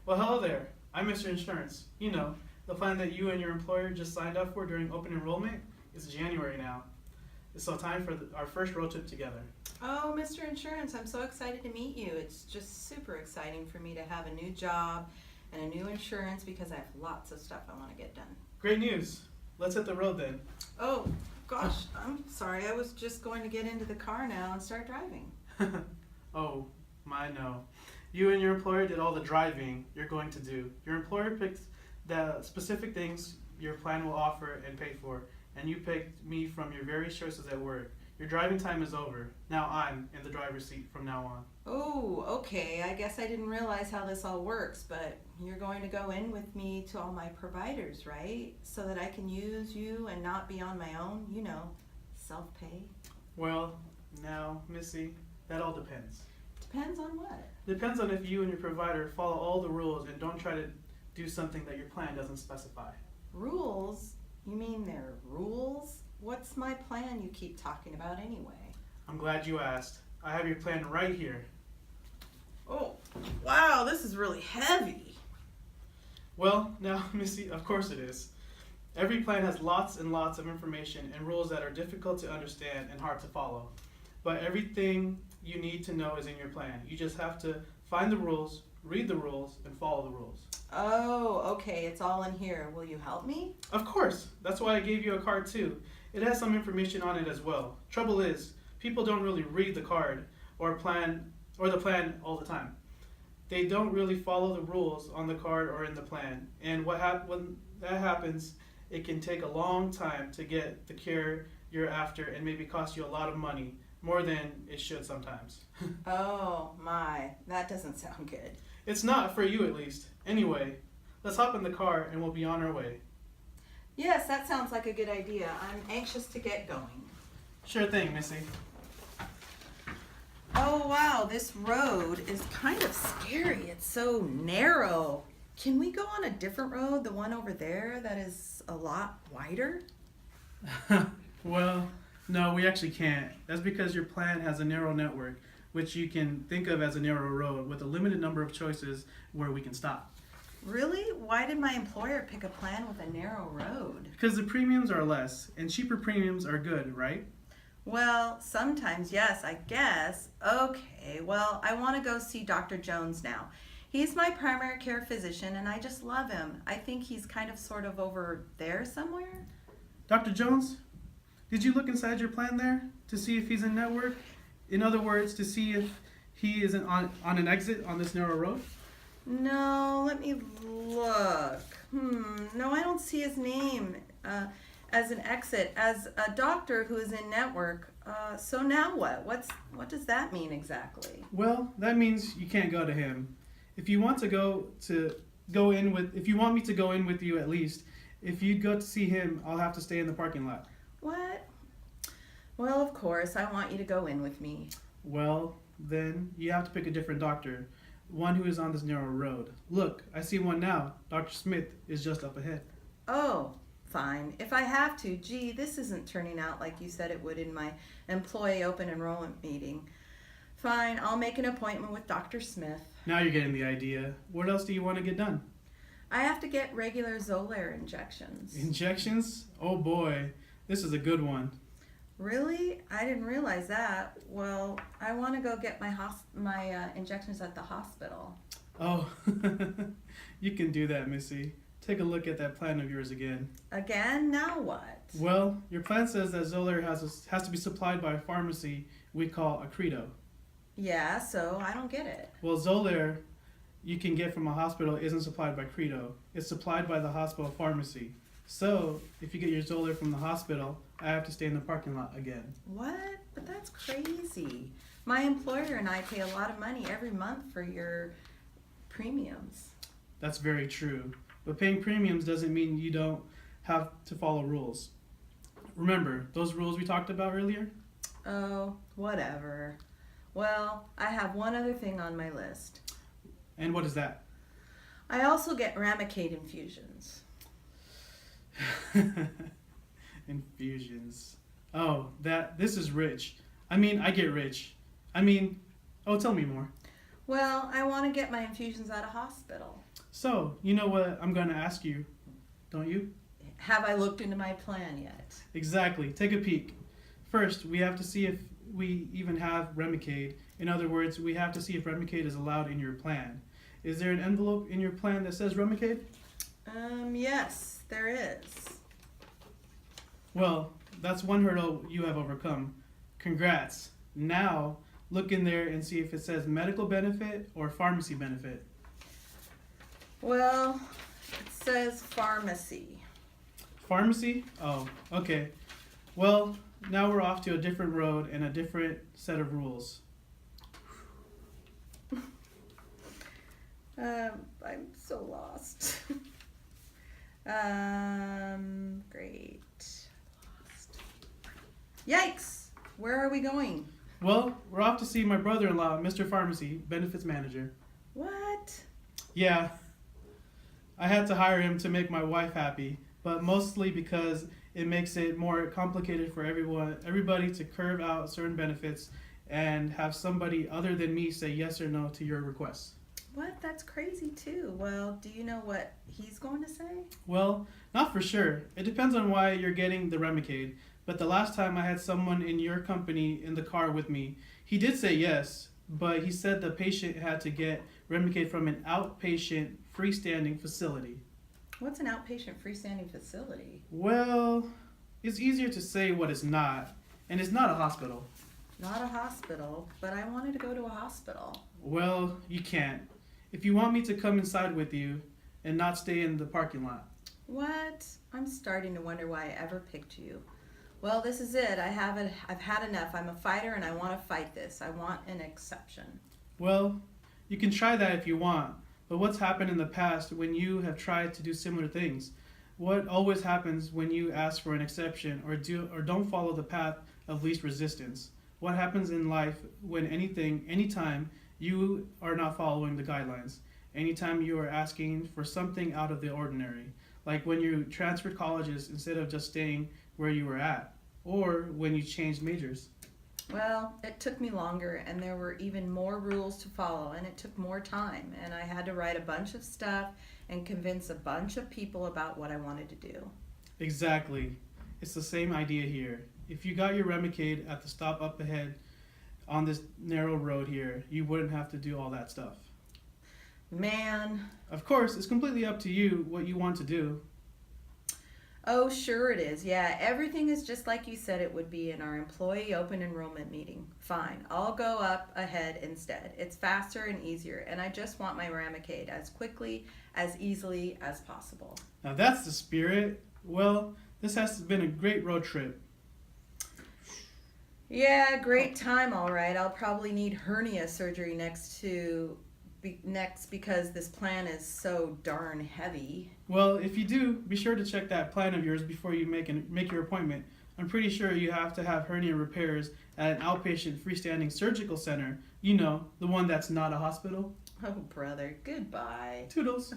Well, hello there. I'm Mr. Insurance. You know, the plan that you and your employer just signed up for during open enrollment is January now. It's so time for our first road trip together. Oh, Mr. Insurance, I'm so excited to meet you. It's just super exciting for me to have a new job and a new insurance because I have lots of stuff I want to get done. Great news. Let's hit the road then. Oh, gosh, I'm sorry. I was just going to get into the car now and start driving. Oh, my no. You and your employer did all the driving you're going to do. Your employer picked the specific things your plan will offer and pay for, and you picked me from your various choices at work. Your driving time is over. Now I'm in the driver's seat from now on. Oh, okay. I guess I didn't realize how this all works, but you're going to go in with me to all my providers, right? So that I can use you and not be on my own, self-pay. Well, now, Missy, that all depends. Depends on what? Depends on if you and your provider follow all the rules and don't try to do something that your plan doesn't specify. Rules? You mean they're rules? What's my plan you keep talking about anyway? I'm glad you asked. I have your plan right here. Oh, wow, this is really heavy. Well, now, Missy, of course it is. Every plan has lots and lots of information and rules that are difficult to understand and hard to follow. But everything you need to know is in your plan. You just have to find the rules, read the rules, and follow the rules. Oh, okay, it's all in here. Will you help me? Of course. That's why I gave you a card too. It has some information on it as well. Trouble is, people don't really read the card or the plan all the time. They don't really follow the rules on the card or in the plan. And when that happens, it can take a long time to get the care you're after and maybe cost you a lot of money, more than it should sometimes. Oh my, that doesn't sound good. It's not, for you at least. Anyway, let's hop in the car and we'll be on our way. Yes, that sounds like a good idea. I'm anxious to get going. Sure thing, Missy. Oh wow, this road is kind of scary. It's so narrow. Can we go on a different road, the one over there that is a lot wider? Well, no, we actually can't. That's because your plan has a narrow network, which you can think of as a narrow road with a limited number of choices where we can stop. Really? Why did my employer pick a plan with a narrow road? Because the premiums are less, and cheaper premiums are good, right? Well, sometimes, yes, I guess. Okay, well, I want to go see Dr. Jones now. He's my primary care physician, and I just love him. I think he's kind of sort of over there somewhere. Dr. Jones, did you look inside your plan there to see if he's in network? In other words, to see if he isn't on an exit on this narrow road? No, let me look. No, I don't see his name as an exit, as a doctor who is in network. So now what? What does that mean exactly? Well, that means you can't go to him. If you want me to go in with you at least, if you go to see him, I'll have to stay in the parking lot. What? Well, of course, I want you to go in with me. Well, then you have to pick a different doctor, one who is on this narrow road. Look, I see one now. Dr. Smith is just up ahead. Oh, fine. If I have to, gee, this isn't turning out like you said it would in my employee open enrollment meeting. Fine, I'll make an appointment with Dr. Smith. Now you're getting the idea. What else do you want to get done? I have to get regular Xolair injections. Injections? Oh boy, this is a good one. Really? I didn't realize that. Well, I want to go get my injections at the hospital. Oh, you can do that, Missy. Take a look at that plan of yours again. Again? Now what? Well, your plan says that Xolair has to be supplied by a pharmacy we call a Credo. Yeah, so I don't get it. Well, Xolair you can get from a hospital isn't supplied by Credo. It's supplied by the hospital pharmacy. So, if you get your Xolair from the hospital, I have to stay in the parking lot again. What? But that's crazy. My employer and I pay a lot of money every month for your premiums. That's very true. But paying premiums doesn't mean you don't have to follow rules. Remember, those rules we talked about earlier? Oh, whatever. Well, I have one other thing on my list. And what is that? I also get Remicade infusions. Infusions. Oh, this is rich. I get rich. Tell me more. Well, I want to get my infusions at a hospital. So, you know what I'm going to ask you, don't you? Have I looked into my plan yet? Exactly. Take a peek. First, we have to see if we even have Remicade. In other words, we have to see if Remicade is allowed in your plan. Is there an envelope in your plan that says Remicade? Yes, there is. Well, that's one hurdle you have overcome. Congrats. Now, look in there and see if it says medical benefit or pharmacy benefit. Well, it says pharmacy. Pharmacy? Oh, okay. Well, now we're off to a different road and a different set of rules. I'm so lost. Great. Lost. Yikes! Where are we going? Well, we're off to see my brother-in-law, Mr. Pharmacy, benefits manager. What? Yeah, I had to hire him to make my wife happy, but mostly because it makes it more complicated for everybody to curve out certain benefits and have somebody other than me say yes or no to your requests. What? That's crazy too. Well, do you know what he's going to say? Well, not for sure. It depends on why you're getting the Remicade. But the last time I had someone in your company in the car with me, he did say yes, but he said the patient had to get Remicade from an outpatient freestanding facility. What's an outpatient freestanding facility? Well, it's easier to say what it's not, and it's not a hospital. Not a hospital, but I wanted to go to a hospital. Well, you can't. If you want me to come inside with you and not stay in the parking lot. What? I'm starting to wonder why I ever picked you. Well, this is it. I've had enough. I'm a fighter and I want to fight this. I want an exception. Well, you can try that if you want, but what's happened in the past when you have tried to do similar things? What always happens when you ask for an exception or don't follow the path of least resistance? What happens in life when anytime you are not following the guidelines? Anytime you are asking for something out of the ordinary, like when you transferred colleges instead of just staying where you were at, or when you changed majors. Well, it took me longer and there were even more rules to follow and it took more time and I had to write a bunch of stuff and convince a bunch of people about what I wanted to do. Exactly. It's the same idea here. If you got your Remicade at the stop up ahead on this narrow road here, you wouldn't have to do all that stuff. Man. Of course, it's completely up to you what you want to do. Oh, sure it is. Yeah, everything is just like you said it would be in our employee open enrollment meeting. Fine, I'll go up ahead instead. It's faster and easier, and I just want my Remicade as quickly, as easily as possible. Now that's the spirit. Well, this has been a great road trip. Yeah, great time, all right. I'll probably need hernia surgery next because this plan is so darn heavy. Well, if you do, be sure to check that plan of yours before you make your appointment. I'm pretty sure you have to have hernia repairs at an outpatient freestanding surgical center. You know, the one that's not a hospital. Oh, brother, goodbye. Toodles.